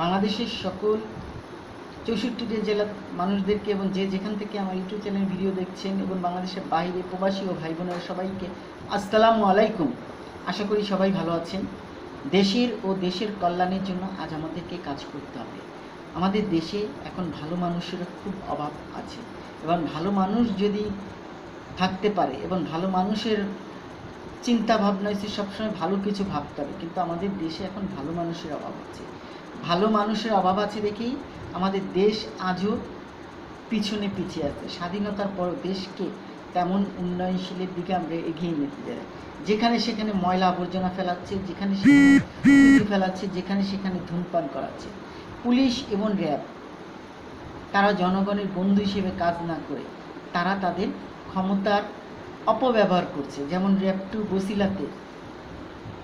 বাংলাদেশের সকল ৬৪টি জেলার মানুষদেরকে এবং যে যেখান থেকে আমার ইউটিউব চ্যানেল ভিডিও দেখছেন এবং বাংলাদেশের বাইরে প্রবাসী ও ভাই বোনেরা সবাইকে আসসালামু আলাইকুম। আশা করি সবাই ভালো আছেন। দেশের ও দেশের কল্যাণের জন্য আজ আমাদেরকে কাজ করতে হবে। আমাদের দেশে এখন ভালো মানুষের খুব অভাব আছে এবং ভালো মানুষ যদি থাকতে পারে এবং ভালো মানুষের চিন্তা ভাবনা হচ্ছে সবসময় ভালো কিছু ভাবতে হবে, কিন্তু আমাদের দেশে এখন ভালো মানুষের অভাব আছে। ভালো মানুষের অভাব আছে দেখেই আমাদের দেশ আজও পিছনে পিছিয়ে আছে। স্বাধীনতার পর দেশকে তেমন উন্নয়নশীলের দিকে আমরা এগিয়ে নিতে যাই। যেখানে সেখানে ময়লা আবর্জনা ফেলাচ্ছে, যেখানে সেখানে ফেলাচ্ছে, যেখানে সেখানে ধূমপান করাচ্ছে। পুলিশ এবং র্যাব তারা জনগণের বন্ধু হিসেবে কাজ না করে তারা তাদের ক্ষমতার অপব্যবহার করছে। যেমন র্যাব 2 বসিলাতে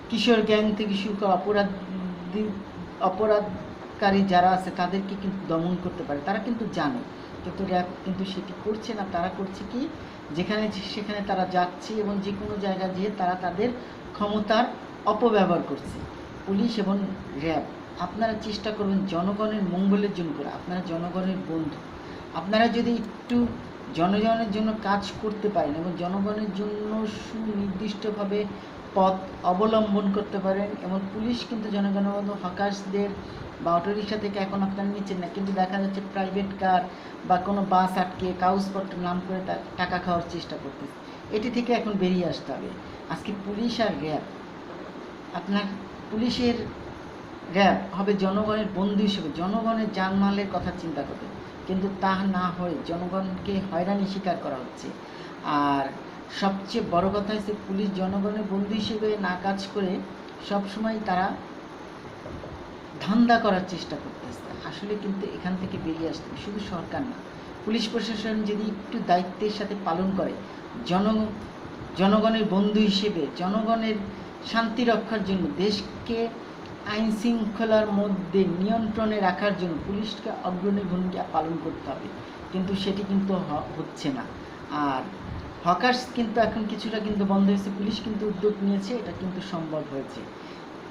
কিশোর গ্যাং থেকে শুরু করে অপরাধকারী যারা আছে তাদেরকে কিন্তু দমন করতে পারে, তারা কিন্তু জানে, কিন্তু র্যাব কিন্তু সেটি করছে না। তারা করছে কি, যেখানে সেখানে তারা যাচ্ছে এবং যে কোনো জায়গায় যেয়ে তারা তাদের ক্ষমতার অপব্যবহার করছে। পুলিশ এবং র্যাব আপনারা চেষ্টা করবেন জনগণের মঙ্গলের জন্য করে, আপনারা জনগণের বন্ধু। আপনারা যদি একটু জনগণের জন্য কাজ করতে পারেন এবং জনগণের জন্য সুনির্দিষ্টভাবে পথ অবলম্বন করতে পারেন, এবং পুলিশ কিন্তু জনগণের মতো হকার্সদের বা অটোরিকশা থেকে এখন আপনারা নিচ্ছেন না, কিন্তু দেখা যাচ্ছে প্রাইভেট কার বা কোনো বাস আটকে কাগজপত্র নাম করে টাকা খাওয়ার চেষ্টা করতেছে। এটি থেকে এখন বেরিয়ে আসতে হবে। আজকে পুলিশ আর র্যাব, আপনার পুলিশের র্যাব হবে জনগণের বন্ধু হিসেবে জনগণের জানমালের কথা চিন্তা করবে, কিন্তু তা না হয়ে জনগণকে হয়রানি শিকার করা হচ্ছে। আর সবচেয়ে বড় কথা হচ্ছে পুলিশ জনগণের বন্ধু হিসেবে না কাজ করে সবসময় তারা ধান্দা করার চেষ্টা করতেছে। আসলে কিন্তু এখান থেকে বেরিয়ে আসতে হবে। শুধু সরকার না, পুলিশ প্রশাসন যদি একটু দায়িত্বের সাথে পালন করে জনগণের বন্ধু হিসেবে জনগণের শান্তি রক্ষার জন্য, দেশকে আইন শৃঙ্খলার মধ্যে নিয়ন্ত্রণে রাখার জন্য পুলিশকে অগ্রণী ভূমিকা পালন করতে হবে, কিন্তু সেটি কিন্তু হচ্ছে না। আর হকার্স কিন্তু এখন কিছুটা কিন্তু বন্ধ হয়েছে, পুলিশ কিন্তু উদ্যোগ নিয়েছে, এটা কিন্তু সম্ভব হয়েছে।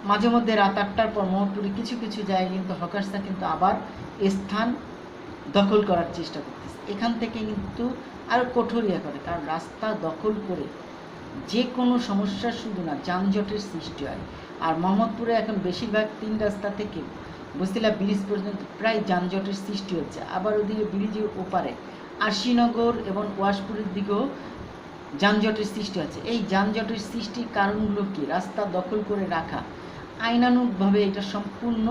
মাঝে মধ্যে রাত 8টার পর মোহাম্মদপুরে কিছু কিছু জায়গায় কিন্তু হকার্সরা কিন্তু আবার স্থান দখল করার চেষ্টা করতেছে। এখান থেকে কিন্তু আরও কঠোর করে, কারণ রাস্তা দখল করে যে কোনো সমস্যার শুধু না যানজটের সৃষ্টি হয়। আর মোহাম্মদপুরে এখন বেশিরভাগ 3 রাস্তা থেকে বসিলা ব্রিজ পর্যন্ত প্রায় যানজটের সৃষ্টি হচ্ছে। আবার ওদিকে ব্রিজের ওপারে আরশিনগর এবং ওয়াশপুরের দিকেও যানজটের সৃষ্টি হচ্ছে। এই যানজটের সৃষ্টির কারণগুলো কি? রাস্তা দখল করে রাখা, আইনানুগভাবে এটা সম্পূর্ণ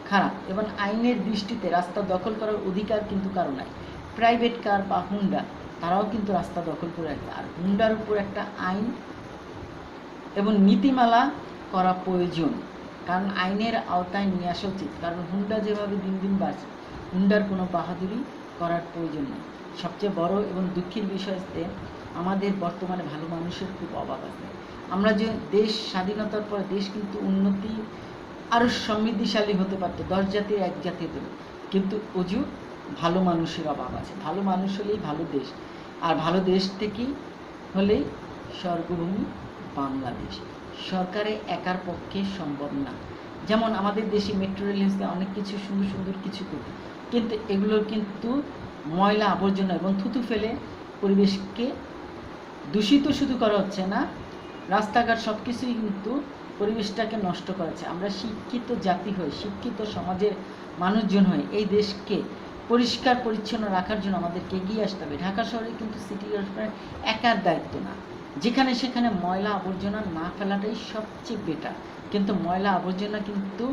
খারাপ, এবং আইনের দৃষ্টিতে রাস্তা দখল করার অধিকার কিন্তু কারো নাই। প্রাইভেট কার বা হুন্ডা তারাও কিন্তু রাস্তা দখল করে রাখে। আর হুন্ডার উপর একটা আইন এবং নীতিমালা করা প্রয়োজন, কারণ আইনের আওতায় নিয়ে আসা উচিত। কারণ হুন্ডা যেভাবে দিন দিন বাড়ছে, হুন্ডার কোনো বাহাদুরি করার প্রয়োজন নেই। সবচেয়ে বড় এবং দুঃখের বিষয় হচ্ছে আমাদের বর্তমানে ভালো মানুষের খুব অভাব আছে। আমরা যে দেশ স্বাধীনতার পর দেশ কিন্তু উন্নতি আরও সমৃদ্ধিশালী হতে পারতো, 10 জাতির 1 জাতি হতে, কিন্তু অজু ভালো মানুষের অভাব আছে। ভালো মানুষ হলেই ভালো দেশ, আর ভালো দেশ থেকেই হলেই স্বর্গভূমি বাংলাদেশ। সরকারে একার পক্ষে সম্ভব না। যেমন আমাদের দেশে মেট্রো রেল হচ্ছে অনেক কিছু সুন্দর সুন্দর কিছু করবে, কিন্তু এগুলোর কিন্তু ময়লা আবর্জনা এবং থুতু ফেলে পরিবেশকে দূষিত শুধু করা হচ্ছে না, রাস্তাঘাট সব কিছুই কিন্তু পরিবেশটাকে নষ্ট করেছে। আমরা শিক্ষিত জাতি হয়ে, শিক্ষিত সমাজের মানুষজন হয়ে এই দেশকে পরিষ্কার পরিচ্ছন্ন রাখার জন্য আমাদেরকে এগিয়ে আসতে হবে। ঢাকা শহরে কিন্তু সিটি কর্পোরেশনের একার দায়িত্ব না, যেখানে সেখানে ময়লা আবর্জনা না ফেলাটাই সবচেয়ে বেটার, কিন্তু ময়লা আবর্জনা কিন্তু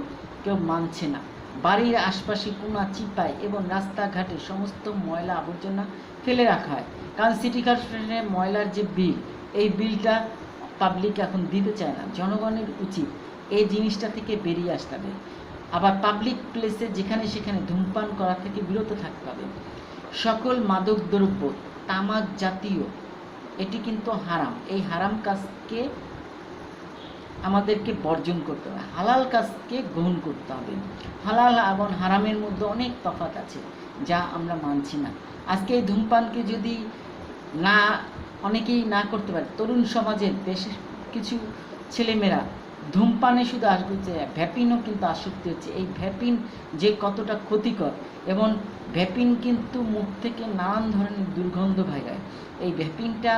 কেউ মানছে না। বাড়ির আশপাশে কোনা চিপায় এবং রাস্তাঘাটে সমস্ত ময়লা আবর্জনা ফেলে রাখা হয়, কারণ সিটি কর্পোরেশনের ময়লার যে বিল, এই বিলটা পাবলিক এখন দিতে চায় না। জনগণের উচিত এই জিনিসটা থেকে বেরিয়ে আসতে হবে। আবার পাবলিক প্লেসে যেখানে সেখানে ধূমপান করা থেকে বিরত থাকতে হবে। সকল মাদক দ্রব্য, তামাক জাতীয়, এটি কিন্তু হারাম। এই হারাম কাজকে আমাদেরকে বর্জন করতে হবে, হালাল কাজকে গ্রহণ করতে হবে। হালাল এবং হারামের মধ্যে অনেক তফাৎ আছে যা আমরা মানছি না। আজকে এই ধূমপানকে যদি অনেকেই না করতে পারে, তরুণ সমাজের বেশ কিছু ছেলেমেয়েরা ধূমপানে শুধু আসক্তি হচ্ছে, ভ্যাপিনও কিন্তু আসক্তি হচ্ছে। এই ভ্যাপিন যে কতটা ক্ষতিকর, এবং ভ্যাপিন কিন্তু মুখ থেকে নানান ধরনের দুর্গন্ধ বেরোয়। এই ভ্যাপিনটা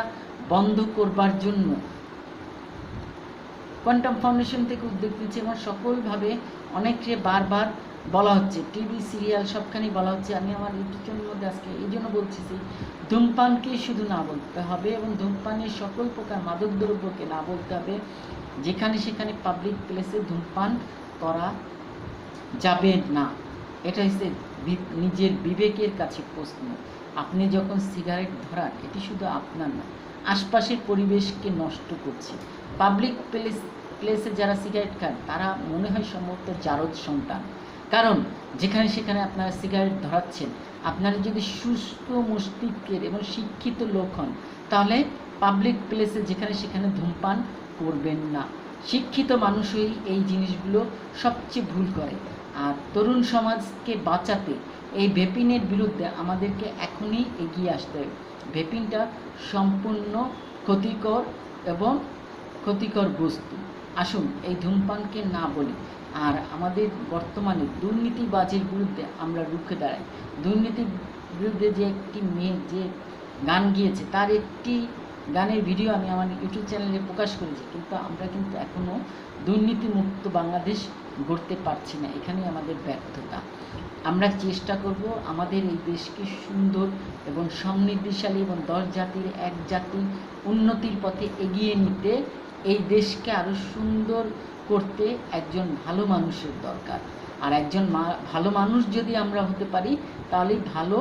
বন্ধ করবার জন্য কোয়ান্টাম ফাউন্ডেশন থেকে উদ্যোগ নিচ্ছে, এবং সকলভাবে অনেককে বারবার বলা হচ্ছে, টিভি সিরিয়াল সবখানেই বলা হচ্ছে। আমি আমার ইউটিউবের মধ্যে আজকে এই জন্য বলছি যে ধূমপানকে শুধু না বলতে হবে, এবং ধূমপানের সকল প্রকার মাদকদ্রব্যকে না বলতে হবে। যেখানে সেখানে পাবলিক প্লেসে ধূমপান করা যাবে না। এটা হচ্ছে নিজের বিবেকের কাছে প্রশ্ন। আপনি যখন সিগারেট ধরান, এটি শুধু আপনার না, আশপাশের পরিবেশকে নষ্ট করছে। পাবলিক প্লেসে যারা সিগারেট খান তারা মনে হয় সম্ভবত জারদ সন্তান, কারণ যেখানে সেখানে আপনারা সিগারেট ধরাচ্ছেন। আপনারা যদি সুস্থ মস্তিষ্কের এবং শিক্ষিত লোক হন, তাহলে পাবলিক প্লেসে যেখানে সেখানে ধূমপান করবেন না। শিক্ষিত মানুষই এই জিনিসগুলো সবচেয়ে ভুল করে। আর তরুণ সমাজকে বাঁচাতে এই ভেপিনের বিরুদ্ধে আমাদেরকে এখনই এগিয়ে আসতে হবে। ভেপিনটা সম্পূর্ণ ক্ষতিকর এবং ক্ষতিকর বস্তু। আসুন এই ধূমপানকে না বলি, আর আমাদের বর্তমানে দুর্নীতিবাজের বিরুদ্ধে আমরা রুখে দাঁড়াই। দুর্নীতির বিরুদ্ধে যে একটি মেয়ে যে গান গিয়েছে, তার একটি গানের ভিডিও আমি আমার ইউটিউব চ্যানেলে প্রকাশ করেছি, কিন্তু আমরা কিন্তু এখনও দুর্নীতিমুক্ত বাংলাদেশ গড়তে পারছি না। এখানেই আমাদের ব্যর্থতা। আমরা চেষ্টা করব আমাদের এই দেশকে সুন্দর এবং সমৃদ্ধিশালী এবং 10 জাতির এক জাতি উন্নতির পথে এগিয়ে নিতে। এই দেশকে আরও সুন্দর করতে একজন ভালো মানুষের দরকার। আর একজন ভালো মানুষ যদি আমরা হতে পারি, তাহলেই ভালো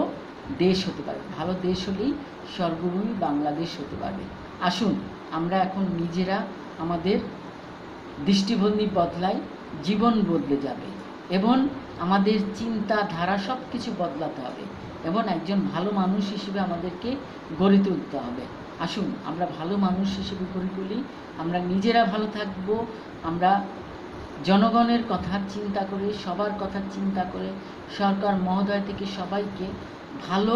দেশ হতে পারে। ভালো দেশ হলেই স্বর্গভূমি বাংলাদেশ হতে পারবে। আসুন আমরা এখন নিজেরা আমাদের দৃষ্টিভঙ্গি বদলাই, জীবন বদলে যাবে, এবং আমাদের চিন্তাধারা সব কিছু বদলাতে হবে, এবং একজন ভালো মানুষ হিসেবে আমাদেরকে গড়ে তুলতে হবে। আসুন আমরা ভালো মানুষ হিসেবে গড়ে তুলি। আমরা নিজেরা ভালো থাকব। আমরা জনগণের কথা চিন্তা করে, সবার কথা চিন্তা করে, সরকার মহোদয় থেকে সবাইকে ভালো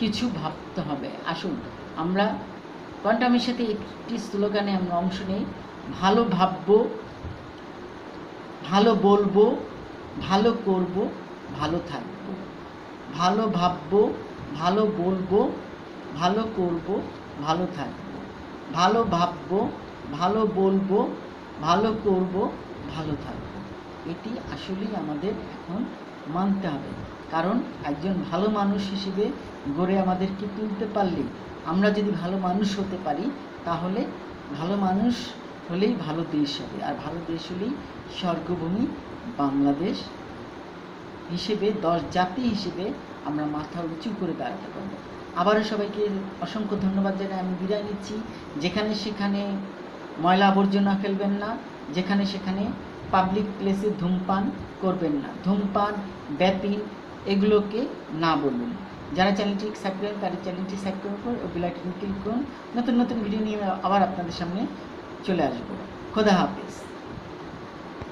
কিছু ভাবতে হবে। আসুন আমরা কোয়ান্টামের সাথে একটি স্লোগানে আমরা অংশ নেই, ভালো ভাববো, ভালো বলবো, ভালো করব, ভালো থাকবো। ভালো ভাববো, ভালো বলবো, ভালো করব, ভালো থাকবো। ভালো ভাববো, ভালো বলবো, ভালো করব, ভালো থাকবো। এটি আসলেই আমাদের এখন মানতে হবে, কারণ একজন ভালো মানুষ হিসেবে গড়ে আমাদেরকে তুলতে পারলেই, আমরা যদি ভালো মানুষ হতে পারি, তাহলে ভালো মানুষ হলেই ভালো দেশ হবে, আর ভালো দেশ হলেই স্বর্গভূমি বাংলাদেশ হিসেবে 10 জাতি হিসেবে আমরা মাথা উঁচু করে দাঁড়াতে পারব। আবারও সবাইকে অসংখ্য ধন্যবাদ জানাই আমি বিদায় নিচ্ছি। যেখানে সেখানে ময়লা আবর্জনা ফেলবেন না, যেখানে সেখানে পাবলিক প্লেসে ধূমপান করবেন না। ধূমপান, ভ্যাপিন এগুলোকে না বলুন। যারা চ্যানেলটি সাবস্ক্রাইব করেন তাদের চ্যানেলটি সাবস্ক্রাইব করুন ও বেল আইকনে ক্লিক করুন। নতুন নতুন ভিডিও নিয়ে আবার আপনাদের সামনে চলে আসবো। খোদা হাফেজ।